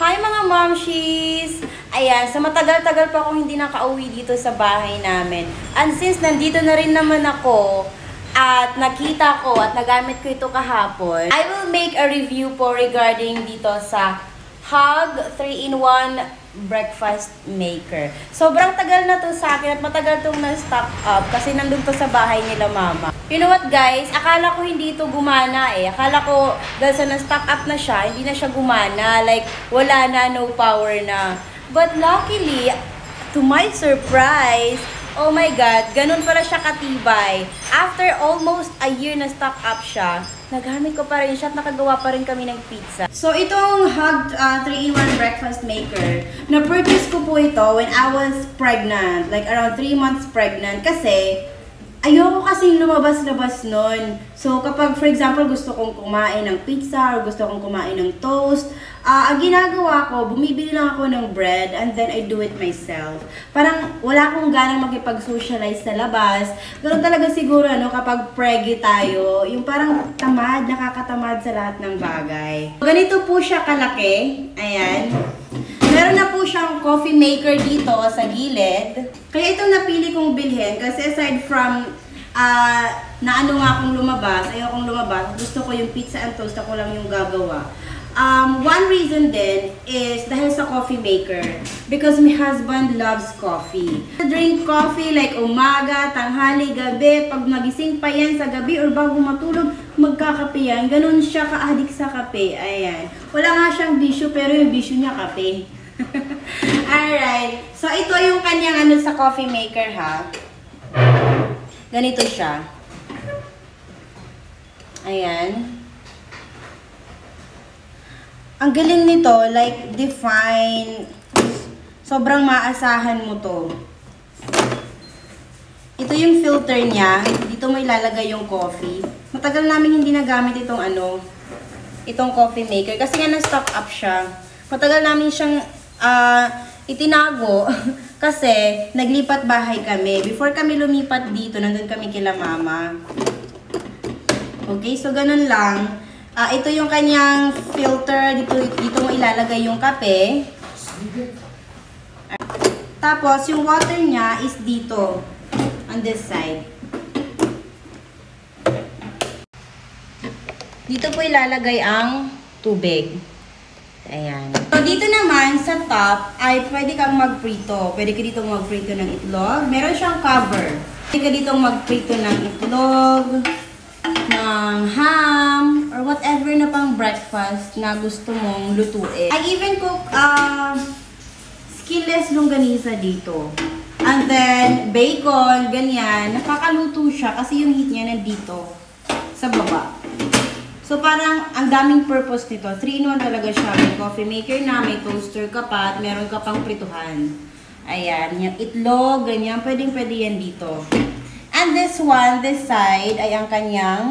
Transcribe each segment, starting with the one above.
Hi mga momshies! Ayan, sa matagal-tagal pa akong hindi nakauwi dito sa bahay namin. And since nandito na rin naman ako, at nakita ko at nagamit ko ito kahapon, I will make a review po regarding dito sa Hug 3-in-1 breakfast maker. Sobrang tagal na to sa akin at matagal tong na-stock up kasi nandun to sa bahay nila mama. You know what guys? Akala ko hindi ito gumana eh. Akala ko dahil sa na-stock up na siya, hindi na siya gumana. Like, wala na, no power na. But luckily, to my surprise, oh my God, ganun pala siya katibay. After almost a year na stock up siya, nagamit ko pa rin siya at nakagawa pa rin kami ng pizza. So, itong Hug 3-in-1 breakfast maker, na-purchase ko po ito when I was pregnant. Like, around 3 months pregnant. Kasi, ayoko kasing lumabas-labas nun. So, kapag, for example, gusto kong kumain ng pizza or gusto kong kumain ng toast, ang ginagawa ko, bumibili lang ako ng bread and then I do it myself. Parang wala akong ganang makipag-socialize sa labas. Ganun talaga siguro, no, kapag preggy tayo, yung parang tamad, nakakatamad sa lahat ng bagay. Ganito po siya kalaki. Ayan. Meron na po siyang coffee maker dito sa gilid. Kaya ito napili kong bilhin kasi aside from na ano nga akong lumabas, ayokong lumabas, gusto ko yung pizza and toast, ako lang yung gagawa. One reason din is dahil sa coffee maker. Because my husband loves coffee. Drink coffee like umaga, tanghali, gabi. Pag nagising pa yan sa gabi or bago matulog, magkakape yan. Ganun siya ka-addict sa kape. Ayan. Wala nga siyang bisyo pero yung bisyo niya kape. Alright. So ito yung kanyang ano sa coffee maker ha. Ganito siya. Ayan. Ang galing nito, like, define. Sobrang maasahan mo to. Ito yung filter niya. Dito mo ilalagay yung coffee. Matagal namin hindi nagamit itong ano, itong coffee maker. Kasi nga na-stock up siya. Matagal namin siyang itinago. Kasi naglipat bahay kami. Before kami lumipat dito, nandun kami kila mama. Okay, so ganun lang. Ito yung kanyang filter. Dito mo ilalagay yung kape. Tapos, yung water niya is dito. On this side. Dito po ilalagay ang tubig. Ayan. So, dito naman sa top ay pwede kang magprito. Pwede ka dito magprito ng itlog. Meron siyang cover. Pwede ka dito magprito ng itlog, ng ham, or whatever na pang breakfast na gusto mong lutuin. I even cook skinless longganisa dito. And then, bacon, ganyan. Nakakaluto siya kasi yung heat niya nandito sa baba. So, parang ang daming purpose nito. 3-in-1 talaga siya. May coffee maker na, may toaster ka pa, at meron ka pang prituhan. Ayan, yung itlog, ganyan. Pwedeng-pwede yan dito. And this one, this side, ay ang kanyang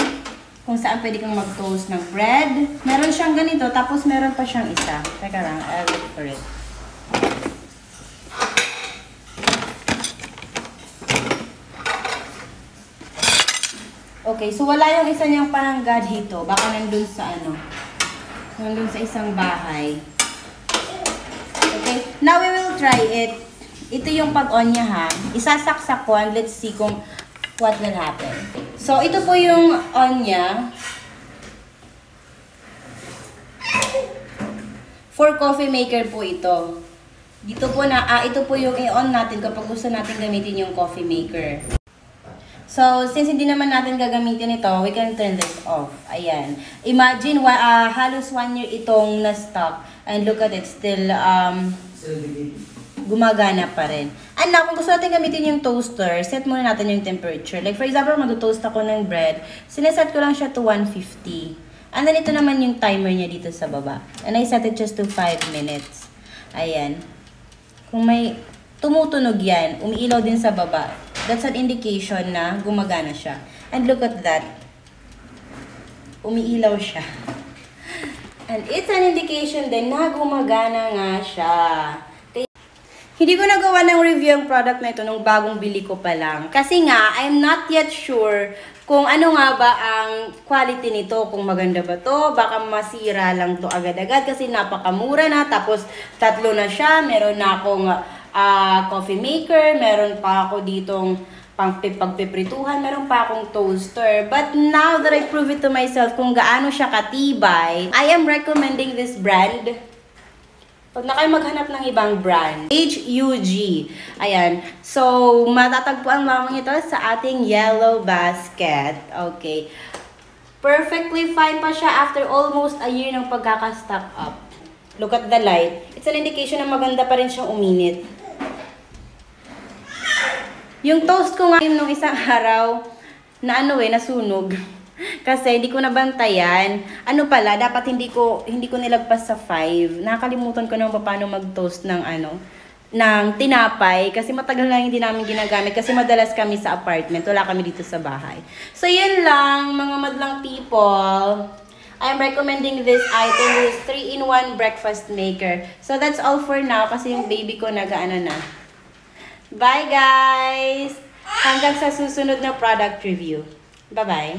kung saan pwede kang mag-toast ng bread. Meron siyang ganito, tapos meron pa siyang isa. Teka lang, I'll look for it. Okay, so wala yung isa niyang panangga dito. Baka nandun sa ano. Nandun sa isang bahay. Okay, now we will try it. Ito yung pag-on niya ha. Isasaksak ko and let's see kung what will happen. So, ito po yung on niya. For coffee maker po ito. Dito po na, ito po yung i-on natin kapag gusto natin gamitin yung coffee maker. So, since hindi naman natin gagamitin ito, we can turn this off. Ayan. Imagine, halos 1 year itong na-stock. And look at it, still, gumagana pa rin. And now, kung gusto natin gamitin yung toaster, set muna natin yung temperature. Like, for example, mag-toast ako ng bread, sineset ko lang siya to 150. And then, ito naman yung timer niya dito sa baba. And I set it just to 5 minutes. Ayan. Kung may tumutunog yan, umiilaw din sa baba. That's an indication na gumagana siya. And look at that. Umiilaw siya. And it's an indication din na gumagana nga siya. Hindi ko nagawa ng review ang product na ito nung bagong bili ko pa lang. Kasi nga, I'm not yet sure kung ano nga ba ang quality nito, kung maganda ba to, baka masira lang to agad-agad kasi napakamura na, tapos 3 na siya, meron na akong coffee maker, meron pa ako ditong pagpiprituhan, meron pa akong toaster. But now that I prove it to myself kung gaano siya katibay, I am recommending this brand. Pag na kayo maghanap ng ibang brand, HUG. Ayan. So, matatagpuan lamang ito sa ating yellow basket. Okay. Perfectly fine pa siya after almost a year ng pagkaka-stock up. Look at the light. It's an indication na maganda pa rin siyang uminit. Yung toast ko nga nung isang araw, na nasunog. Kasi hindi ko nabantayan. Ano pala, dapat hindi ko nilagpas sa 5. Nakakalimutan ko naman paano mag-toast ng ng tinapay. Kasi matagal na hindi namin ginagamit. Kasi madalas kami sa apartment. Wala kami dito sa bahay. So, yun lang, mga madlang people. I'm recommending this item, this 3-in-1 breakfast maker. So, that's all for now. Kasi yung baby ko na. Bye guys! Hanggang sa susunod na product review. Bye-bye!